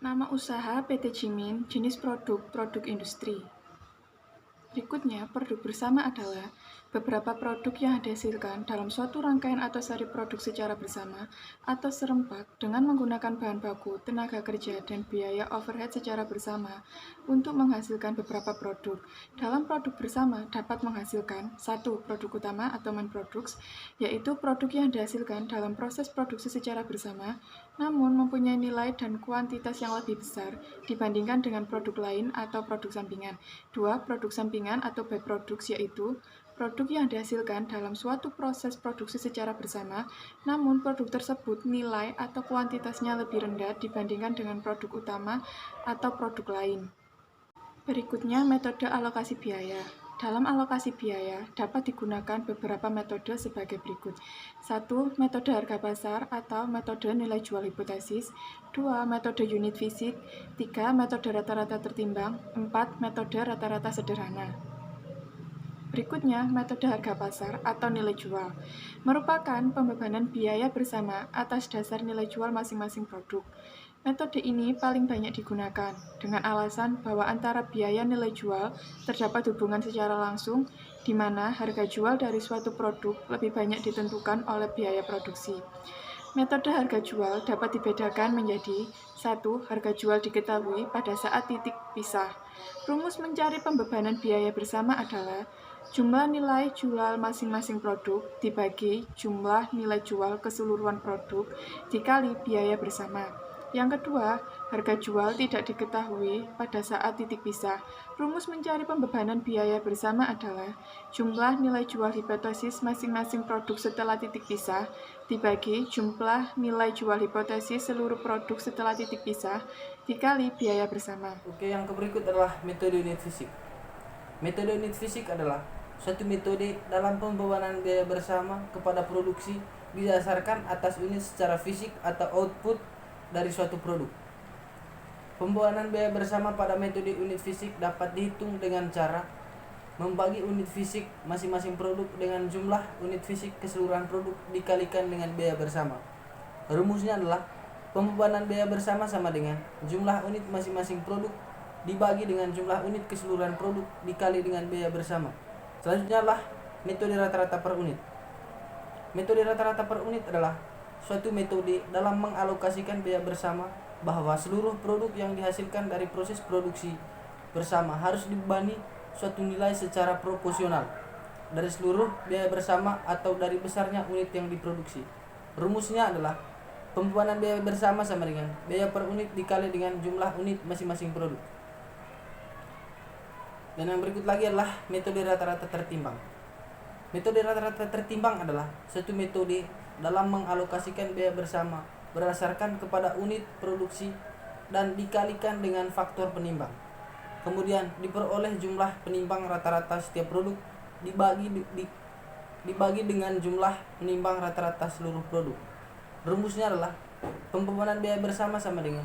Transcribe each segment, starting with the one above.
Nama usaha PT Jimin, jenis produk industri. Berikutnya, produk bersama adalah beberapa produk yang dihasilkan dalam suatu rangkaian atau seri produk secara bersama atau serempak dengan menggunakan bahan baku, tenaga kerja, dan biaya overhead secara bersama untuk menghasilkan beberapa produk. Dalam produk bersama dapat menghasilkan 1. Produk utama atau main products, yaitu produk yang dihasilkan dalam proses produksi secara bersama, namun mempunyai nilai dan kuantitas yang lebih besar dibandingkan dengan produk lain atau produk sampingan. 2. Produk sampingan atau byproducts, yaitu produk yang dihasilkan dalam suatu proses produksi secara bersama, namun produk tersebut nilai atau kuantitasnya lebih rendah dibandingkan dengan produk utama atau produk lain. Berikutnya, metode alokasi biaya. Dalam alokasi biaya, dapat digunakan beberapa metode sebagai berikut. 1. Metode harga pasar atau metode nilai jual hipotesis. 2. Metode unit fisik. 3. Metode rata-rata tertimbang. 4. Metode rata-rata sederhana. Berikutnya, metode harga pasar atau nilai jual merupakan pembebanan biaya bersama atas dasar nilai jual masing-masing produk. Metode ini paling banyak digunakan dengan alasan bahwa antara biaya nilai jual terdapat hubungan secara langsung di mana harga jual dari suatu produk lebih banyak ditentukan oleh biaya produksi. Metode harga jual dapat dibedakan menjadi 1. Harga jual diketahui pada saat titik pisah. Rumus mencari pembebanan biaya bersama adalah jumlah nilai jual masing-masing produk dibagi jumlah nilai jual keseluruhan produk dikali biaya bersama. Yang kedua, harga jual tidak diketahui pada saat titik pisah. Rumus mencari pembebanan biaya bersama adalah jumlah nilai jual hipotesis masing-masing produk setelah titik pisah dibagi jumlah nilai jual hipotesis seluruh produk setelah titik pisah dikali biaya bersama. Oke, yang berikut adalah metode unit fisik. Metode unit fisik adalah suatu metode dalam pembebanan biaya bersama kepada produksi didasarkan atas unit secara fisik atau output dari suatu produk. Pembebanan biaya bersama pada metode unit fisik dapat dihitung dengan cara membagi unit fisik masing-masing produk dengan jumlah unit fisik keseluruhan produk dikalikan dengan biaya bersama. Rumusnya adalah pembebanan biaya bersama sama dengan jumlah unit masing-masing produk dibagi dengan jumlah unit keseluruhan produk dikali dengan biaya bersama. Selanjutnya adalah metode rata-rata per unit. Metode rata-rata per unit adalah suatu metode dalam mengalokasikan biaya bersama bahwa seluruh produk yang dihasilkan dari proses produksi bersama harus dibebani suatu nilai secara proporsional dari seluruh biaya bersama atau dari besarnya unit yang diproduksi. Rumusnya adalah pembebanan biaya bersama sama dengan biaya per unit dikali dengan jumlah unit masing-masing produk. Dan yang berikut lagi adalah metode rata-rata tertimbang. Metode rata-rata tertimbang adalah suatu metode dalam mengalokasikan biaya bersama berdasarkan kepada unit produksi dan dikalikan dengan faktor penimbang. Kemudian diperoleh jumlah penimbang rata-rata setiap produk dibagi dengan jumlah penimbang rata-rata seluruh produk. Rumusnya adalah pembebanan biaya bersama sama dengan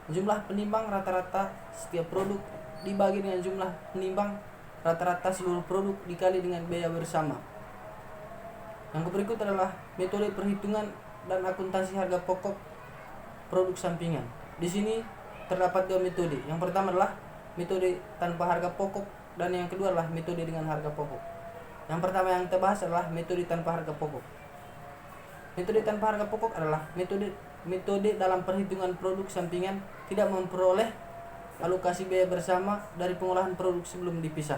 jumlah penimbang rata-rata setiap produk dibagi dengan jumlah penimbang rata-rata seluruh produk dikali dengan biaya bersama. Yang berikut adalah metode perhitungan dan akuntansi harga pokok produk sampingan. Di sini terdapat dua metode. Yang pertama adalah metode tanpa harga pokok dan yang kedua adalah metode dengan harga pokok. Yang pertama yang kita bahas adalah metode tanpa harga pokok. Metode tanpa harga pokok adalah metode dalam perhitungan produk sampingan tidak memperoleh alokasi biaya bersama dari pengolahan produk sebelum dipisah.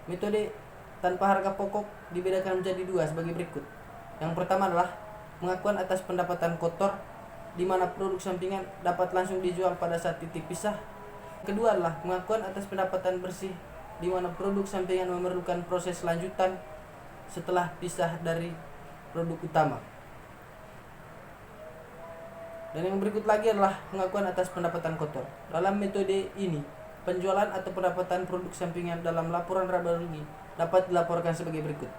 Metode tanpa harga pokok dibedakan menjadi dua sebagai berikut. Yang pertama adalah pengakuan atas pendapatan kotor di mana produk sampingan dapat langsung dijual pada saat titik pisah. Kedua adalah pengakuan atas pendapatan bersih di mana produk sampingan memerlukan proses lanjutan setelah pisah dari produk utama. Dan yang berikut lagi adalah pengakuan atas pendapatan kotor. Dalam metode ini, penjualan atau pendapatan produk sampingan dalam laporan laba rugi dapat dilaporkan sebagai berikut.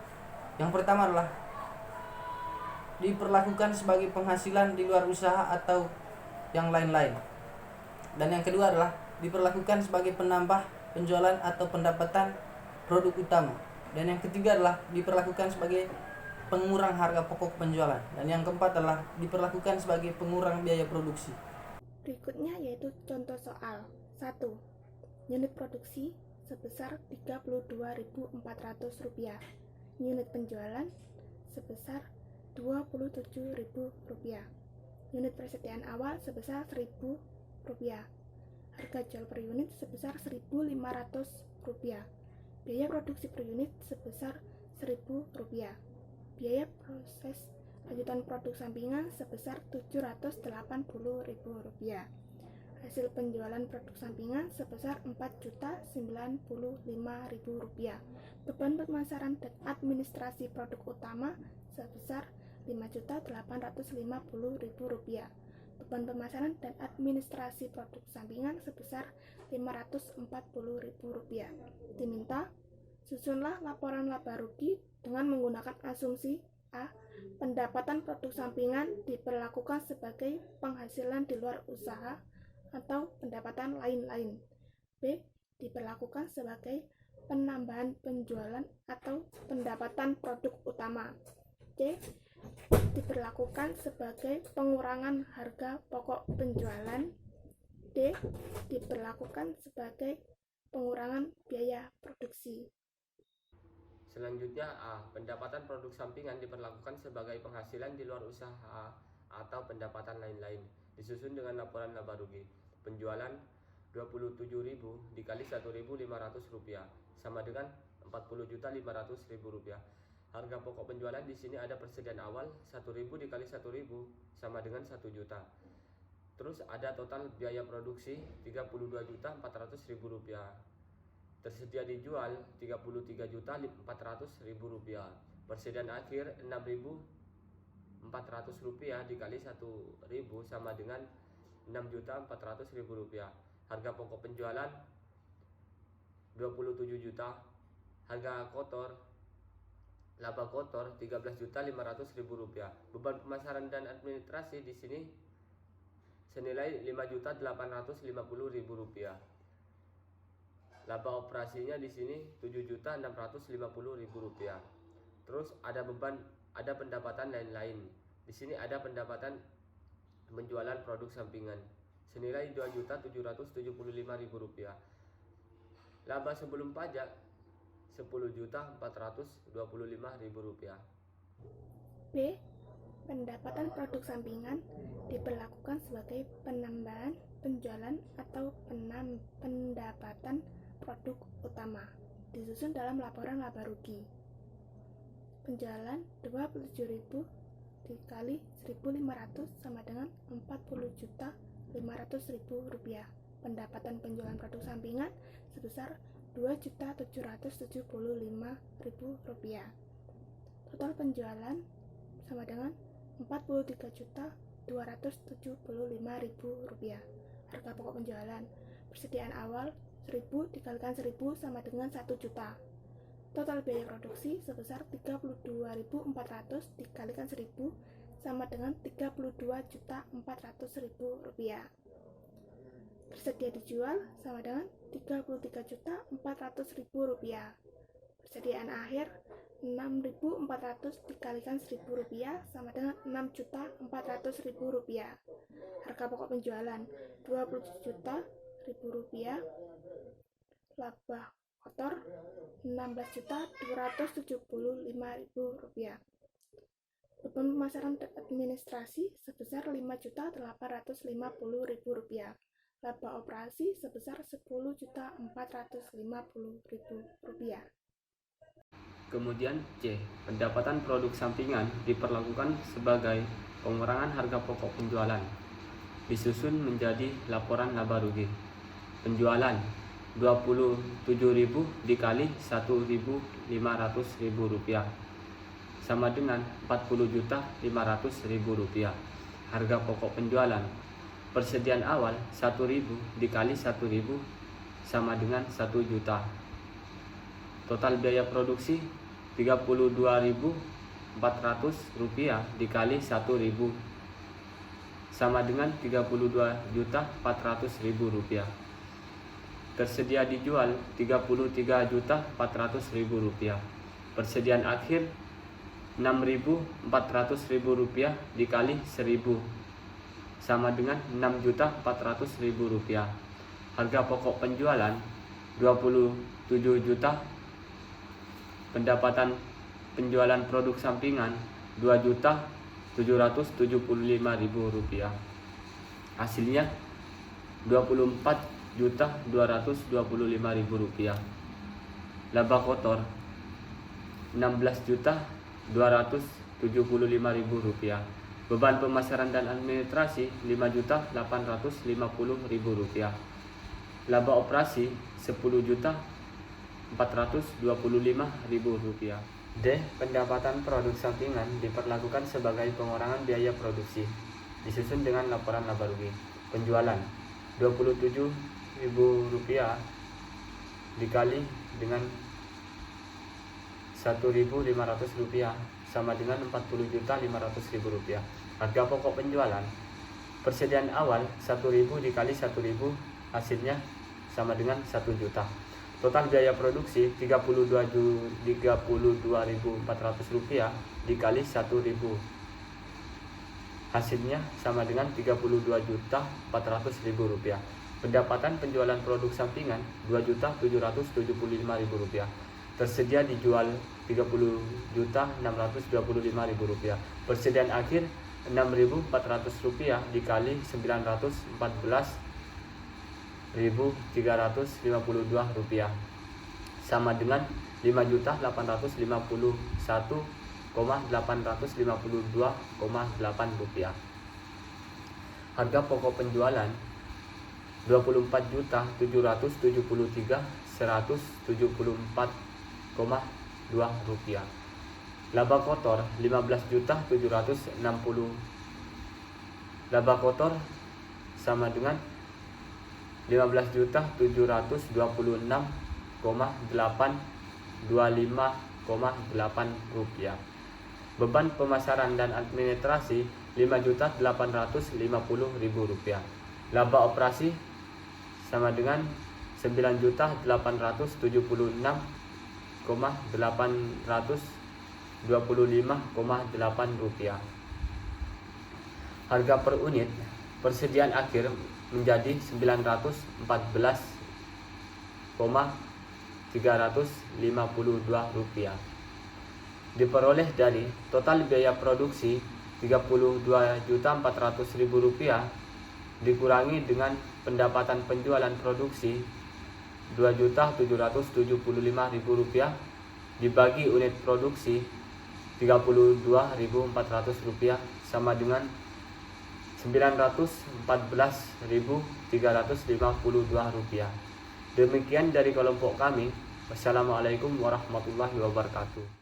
Yang pertama adalah diperlakukan sebagai penghasilan di luar usaha atau yang lain-lain. Dan yang kedua adalah diperlakukan sebagai penambah penjualan atau pendapatan produk utama. Dan yang ketiga adalah diperlakukan sebagai pengurang harga pokok penjualan. Dan yang keempat adalah diperlakukan sebagai pengurang biaya produksi. Berikutnya yaitu contoh soal. 1. Unit produksi sebesar Rp32.400. Unit penjualan sebesar Rp27.000. Unit persediaan awal sebesar Rp1.000. Harga jual per unit sebesar Rp1.500. Biaya produksi per unit sebesar Rp1.000. Biaya proses lanjutan produk sampingan sebesar Rp780.000. Hasil penjualan produk sampingan sebesar Rp4.095.000. Beban pemasaran dan administrasi produk utama sebesar Rp5.850.000. Beban pemasaran dan administrasi produk sampingan sebesar Rp540.000. Diminta, susunlah laporan laba rugi dengan menggunakan asumsi A. Pendapatan produk sampingan diperlakukan sebagai penghasilan di luar usaha atau pendapatan lain-lain. B. Diperlakukan sebagai penambahan penjualan atau pendapatan produk utama. C. Diperlakukan sebagai pengurangan harga pokok penjualan. D. Diperlakukan sebagai pengurangan biaya produksi. Selanjutnya A. Pendapatan produk sampingan diperlakukan sebagai penghasilan di luar usaha atau pendapatan lain-lain, disusun dengan laporan laba rugi. Penjualan 27.000 dikali Rp1.500 sama dengan Rp40.500.000. Harga pokok penjualan di sini ada persediaan awal 1.000 dikali 1.000 sama dengan 1 juta. Terus ada total biaya produksi Rp32.400.000. Tersedia dijual Rp33.400.000. Persediaan akhir Rp6.400 dikali 1.000 sama dengan Rp6.400.000. Harga pokok penjualan 27 juta. Harga kotor, laba kotor Rp13.500.000. Beban pemasaran dan administrasi di sini senilai Rp5.850.000. Laba operasinya di sini Rp7.650.000. Terus ada pendapatan lain-lain. Di sini ada pendapatan penjualan produk sampingan senilai Rp2.775.000. Laba sebelum pajak Rp10.425.000. B. Pendapatan produk sampingan diperlakukan sebagai penambahan penjualan atau pendapatan produk utama, disusun dalam laporan laba rugi. Penjualan 27.000 dikali 1.500 sama dengan Rp40.500.000. Pendapatan penjualan produk sampingan sebesar Rp2.775.000. Total penjualan sama dengan Rp43.275.000. Harga pokok penjualan persediaan awal 1.000 dikalikan 1.000 sama dengan 1 juta. Total biaya produksi sebesar Rp32.400 dikalikan 1.000 sama dengan Rp32.400.000. Tersedia dijual sama dengan Rp33.400.000. Persediaan akhir Rp6.400 dikalikan Rp1.000 sama dengan Rp6.400.000. Harga pokok penjualan Rp27 juta. Laba kotor Rp16.275.000. Beban pemasaran dan administrasi sebesar Rp5.850.000. Laba operasi sebesar Rp10.450.000. Kemudian C. Pendapatan produk sampingan diperlakukan sebagai pengurangan harga pokok penjualan, disusun menjadi laporan laba rugi. Penjualan 27.000 dikali Rp1.500.000 sama dengan Rp40.500.000. Harga pokok penjualan persediaan awal 1.000 dikali 1.000 sama dengan 1 juta. Total biaya produksi Rp32.400 dikali 1.000 sama dengan Rp32.400.000. Tersedia dijual Rp33.400.000. Persediaan akhir Rp6.400.000 dikali 1.000 sama dengan Rp6.400.000. Harga pokok penjualan 27 juta. Pendapatan penjualan produk sampingan Rp2.775.000. Hasilnya Rp24.225.000. Laba kotor Rp16.275.000. Beban pemasaran dan administrasi Rp5.850.000. Laba operasi Rp10.425.000. D. Pendapatan produk sampingan diperlakukan sebagai pengurangan biaya produksi, disusun dengan laporan laba rugi. Penjualan Rp27.000 dikali dengan Rp1.500 sama dengan Rp40.500.000. Harga pokok penjualan persediaan awal Rp1.000 dikali Rp1.000 hasilnya sama dengan Rp1 juta. Total biaya produksi Rp32.400 dikali Rp1.000 hasilnya sama dengan Rp32.400.000. Pendapatan penjualan produk sampingan Rp2.775.000. Tersedia dijual Rp30.625.000. Persediaan akhir Rp6.400 dikali Rp914.352 sama dengan Rp5.851.852,8. Harga pokok penjualan Rp24.773.174,2. Laba kotor Rp15.760. Laba kotor sama dengan Rp15.726,825,8. Beban pemasaran dan administrasi Rp5.850.000. Laba operasi sama dengan Rp9.876,825,8. Harga per unit persediaan akhir menjadi Rp914.352. Diperoleh dari total biaya produksi Rp32.400.000 dikurangi dengan pendapatan penjualan produksi Rp2.775.000 dibagi unit produksi Rp32.400 sama dengan Rp914.352. Demikian dari kelompok kami. Wassalamualaikum warahmatullahi wabarakatuh.